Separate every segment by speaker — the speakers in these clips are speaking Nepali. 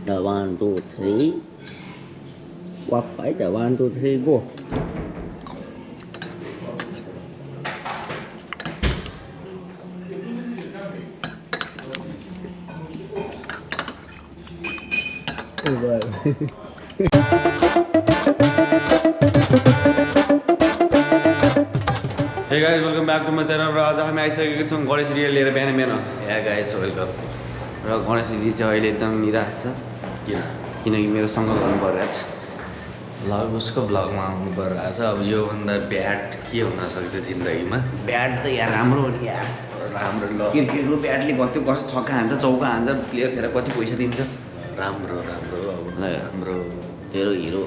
Speaker 1: The 1, 2, 3. Quắp phải the 1, 2, 3 go.
Speaker 2: Hey guys, welcome back to my channel. र आज हामी आइसकेको छौँ गणेश रियल लिएर बिहान बिहान या गाइज वेलकम। र गणेश जी चाहिँ अहिले एकदम निराश छ किनकि मेरो सँग गर्नु परिरहेको छ
Speaker 3: भ्लग उसको भ्लगमा आउनु परिरहेको छ। अब योभन्दा ब्याड के हुनसक्छ जिन्दगीमा।
Speaker 2: ब्याट त यहाँ राम्रो हो नि यार,
Speaker 3: राम्रो ल
Speaker 2: क्रिकेटको ब्याटले कति कस्तो छक्का हान्छ चौका हान्छ प्लेयर्स हेरेर कति पैसा दिन्छ।
Speaker 3: राम्रो राम्रो अब
Speaker 2: ल
Speaker 3: हाम्रो
Speaker 2: तेरो हिरो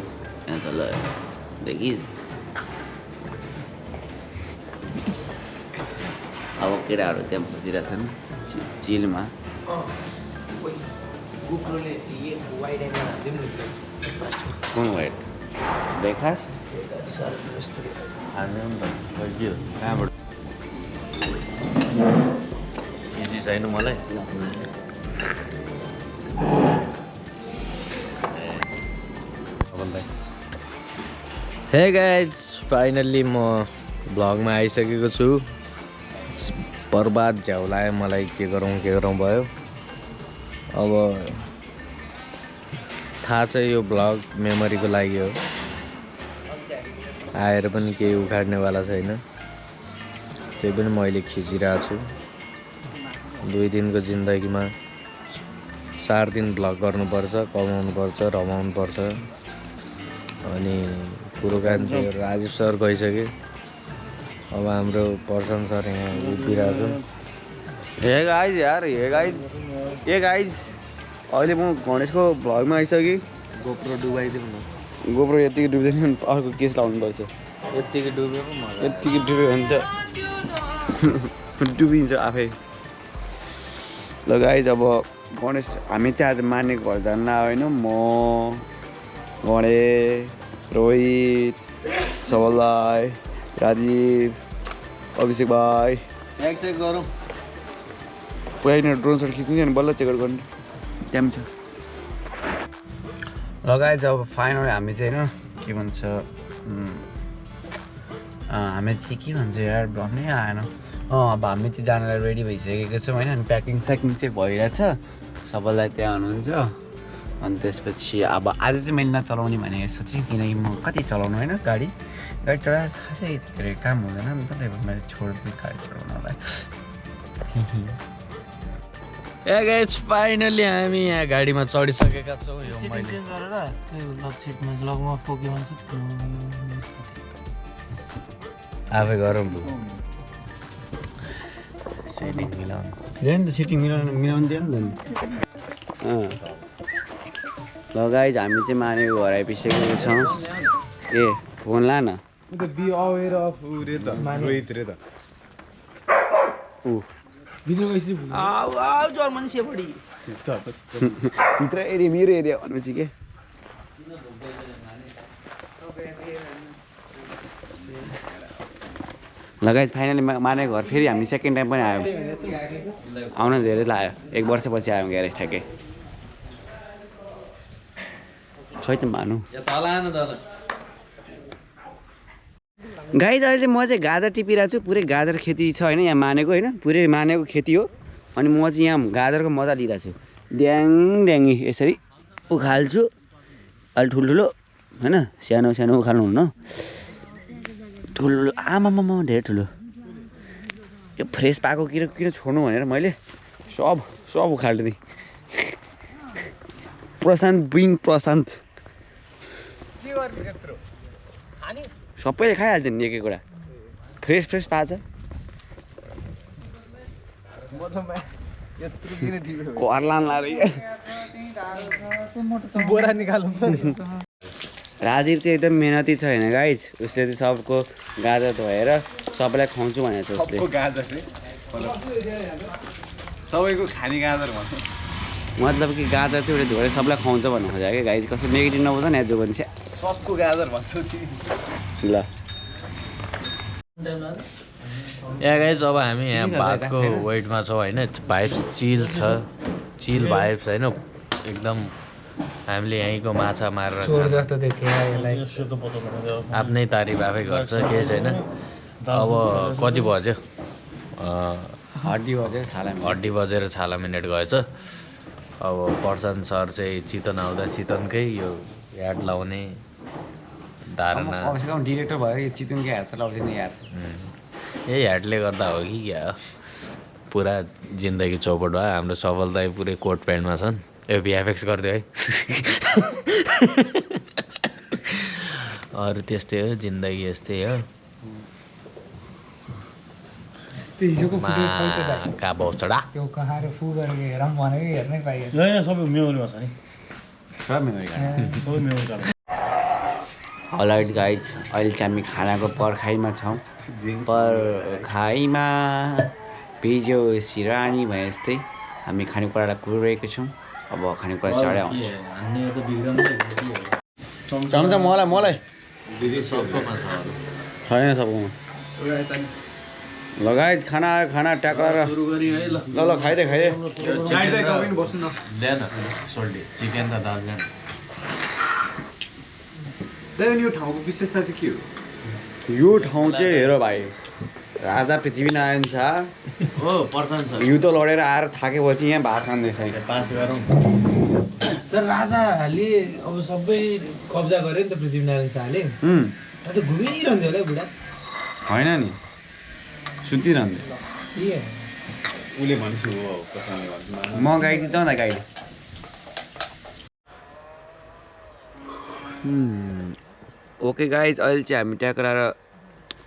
Speaker 2: यहाँ त ल देखि अब केटाहरू त्यहाँ बसिरहेछन् चिलमा। कुन वाइट ब्रेकफास्ट
Speaker 3: हाल्नु नि त बजियो कहाँबाट इजी छैन मलाई। हे गाइज फाइनल्ली म भ्लगमा आइसकेको छु। बर्बाद झ्याउलायो मलाई, के गरौँ भयो। अब थाहा छ यो भ्लग मेमोरीको लागि हो, आएर पनि केही उखाड्नेवाला छैन। त्यही पनि मैले खिचिरहेको छु। 2 दिनको जिन्दगीमा 4 दिन भ्लग गर्नुपर्छ, कमाउनुपर्छ, रमाउनुपर्छ। अनि कुरोकानी थियो राजेश सर गइसके, अब हाम्रो पर्सन सर यहाँ उभिरहेको छ।
Speaker 2: हे गाइज यार, हे गाइज अहिले म गणेशको भ्लगमा आइसकेँ।
Speaker 3: गोप्रो डुबाइदिउँ न।
Speaker 2: गोप्रो यतिकै डुब्दैन भने अर्को केस लाउनुपर्छ।
Speaker 3: यत्तिकै डुब्यो पो मजा।
Speaker 2: यत्तिकै डुब्यो भने त डुबिन्छ आफै। ल गाइज अब गणेश हामी चाहिँ आज मानेको घर जान्न होइन। म गणेश, रोहित, सबल भाइ, राजीव, अभिषेक भाइ
Speaker 3: एक्सचेन्ज गरौँ।
Speaker 2: पुरा ड्रोन सट खिच्नु नि बल्ल चेक गर्नु टाइम छ। ल गाइज अब फाइनल हामी चाहिँ होइन के भन्छ हामी चाहिँ के भन्छ यार भन्नै आएन। अब हामी चाहिँ जानलाई रेडी भइसकेको छौँ होइन। अनि प्याकिङ स्याकिङ चाहिँ भइरहेछ, सबैलाई त्यहाँ हुनुहुन्छ। अनि त्यसपछि अब आज चाहिँ मैले नचलाउने भनेको सोचेँ, किनकि म कति चलाउनु होइन गाडी चलाएर खासै धेरै काम हुँदैन नि त, त्यही भएर मैले छोडिदिएँ गाडी चलाउनलाई।
Speaker 3: ए गाइस फाइनली हामी यहाँ गाडीमा चढिसकेका छौँ। यो मैले आफै गरौँ सेटिङ मिलाउनु
Speaker 2: नि त सिटिङ मिलाउनु दिएन नि त। ल गाइज हामी चाहिँ मानेको घर आइपुगिसकेको छौँ। ए फोन ला न भित्र एरिया मेरो एरिया भनेपछि के। लगाइ फाइनली मानेको घर फेरि हामी सेकेन्ड टाइम पनि आयौँ। आउन धेरै लाग्यो, 1 वर्षपछि आयौँ क्यारे ठ्याक्कै। खै त मानु गाइज अहिले म चाहिँ गाजर टिपिरहेको छु। पुरै गाजर खेती छ होइन यहाँ मानेको होइन, पुरै मानेको खेती हो। अनि म चाहिँ यहाँ गाजरको मजा लिइरहेको छु। ड्याङ ड्याङ्गी यसरी उखाल्छु, अलि ठुल्ठुलो होइन, सानो सानो उखाल्नुहुन्न, ठुलो आमामा धेरै ठुलो। यो फ्रेस पाएको किन छोड्नु भनेर मैले सब उखालिदिएँ। प्रशान्त बिङ प्रशान्त सबैले खाइहाल्छ नि एक कुरा, फ्रेस पाछ। घरलान बोरा निकाल्नु। राजीव चाहिँ एकदम मेहनती छ होइन गाइज, उसले चाहिँ सबको गाजर धोएर सबैलाई खुवाउँछु भनेको छ उसले। सबैको खाने गाजर भन्छ, मतलब कि गाजर चाहिँ उसले धोएर सबैलाई खुवाउँछ भन्नु खोजेको क्या गाइज। कस्तो नेगेटिभ नबुझ न जो भने सबको गाजर भन्छ ल।
Speaker 3: या गाइस अब हामी यहाँ भातको वेटमा छौँ होइन। भाइब्स चिल छ, चिल भाइब्स होइन, एकदम हामीले यहीँको माछा मारेर
Speaker 4: चोर जस्तो देखे यसलाई
Speaker 3: आफ्नै तारिफ आफै गर्छ केही छैन। अब कति बज्यो
Speaker 2: हड्डी बजेर छाला
Speaker 3: हड्डी बजेर छाला मिनेट गएछ। अब प्रशान्त सर चाहिँ चितवन आउँदा चितवनकै यो याड लाउने धारणा
Speaker 2: कमसे कम डिरेक्टर भएर यो चितुनकै हात त लाउँदैन यार।
Speaker 3: यही ह्याटले गर्दा हो कि क्या हो पुरा जिन्दगी चौपट भयो। हाम्रो सफलता पुरै कोट प्यान्टमा छन्। ए भिएफएक्स गरिदियो है। अरू त्यस्तै हो जिन्दगी यस्तै हो।
Speaker 4: त्यो हिजोको फुटेज पाउँछ दाइ
Speaker 3: का बौचडा
Speaker 4: त्यो कहाँ र फु गरेको हेरौँ भनेको हेर्नै पाइएन
Speaker 5: सबै मेमोरीमा छ नि
Speaker 2: सब मेमोरी कार्ड।
Speaker 5: सबै मेमोरी कार्ड
Speaker 2: अलराइट गाइज अहिले चाहिँ हामी खानाको पर्खाइमा छौँ। पर्खाइमा भिज्यो सिरानी भए जस्तै हामी खानेकुरालाई कुरिरहेको छौँ। अब खानेकुरा चाँडै आउँछ। चम्चा मलाई
Speaker 3: सबकोमा छ अरू
Speaker 2: छैन सबकोमा। लगायत खाना आयो खाना ट्याक्कर
Speaker 3: सुरु गरी है ल
Speaker 2: ल खाइदे
Speaker 3: ल्या न सोल्टी चिकन त दाल ल्या
Speaker 2: यो ठाउँको विशेषता चाहिँ के हो? यो ठाउँ चाहिँ हेर भाइ राजा पृथ्वीनारायण शाह
Speaker 3: हो प्रशान्त सर
Speaker 2: युद्ध लडेर आएर थाकेपछि यहाँ भात खाँदैछ।
Speaker 3: पास गरौँ।
Speaker 4: तर राजाले अब सबै कब्जा गर्यो नि त पृथ्वीनारायण शाहले अन्त घुमिरहन्थ्यो होला बुढा
Speaker 2: होइन नि सुतिरहन्थ्यो।
Speaker 4: के
Speaker 2: उसले भन्छु म गाइड त गाइड। ओके गाइज अहिले चाहिँ हामी ट्याक्रा र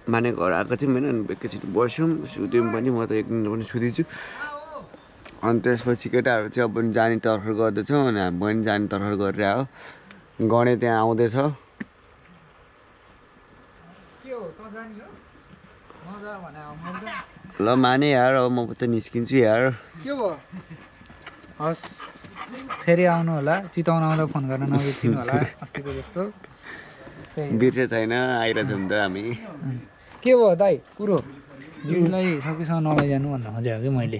Speaker 2: माने घर आएको थियौँ होइन। एकैछिन बस्यौँ सुत्यौँ पनि। म त एक दिन पनि सुतिन्छु। अनि त्यसपछि केटाहरू चाहिँ अब जाने तर्खर गर्दैछौँ अनि हामी पनि जाने तर्खर गरेर आयो। गणे त्यहाँ आउँदैछ। ल माने यार अब म त निस्किन्छु यार।
Speaker 4: के भयो हस् फेरि आउनु होला चिताउन आउँदा फोन गर्न नबिर्सिनु होला अस्तिको जस्तो।
Speaker 2: बिर्से छैन आइरहेछौँ त हामी।
Speaker 4: के भयो दाइ कुरो जिउलाई सकेसम्म नलैजानु भन्न खोजेको कि मैले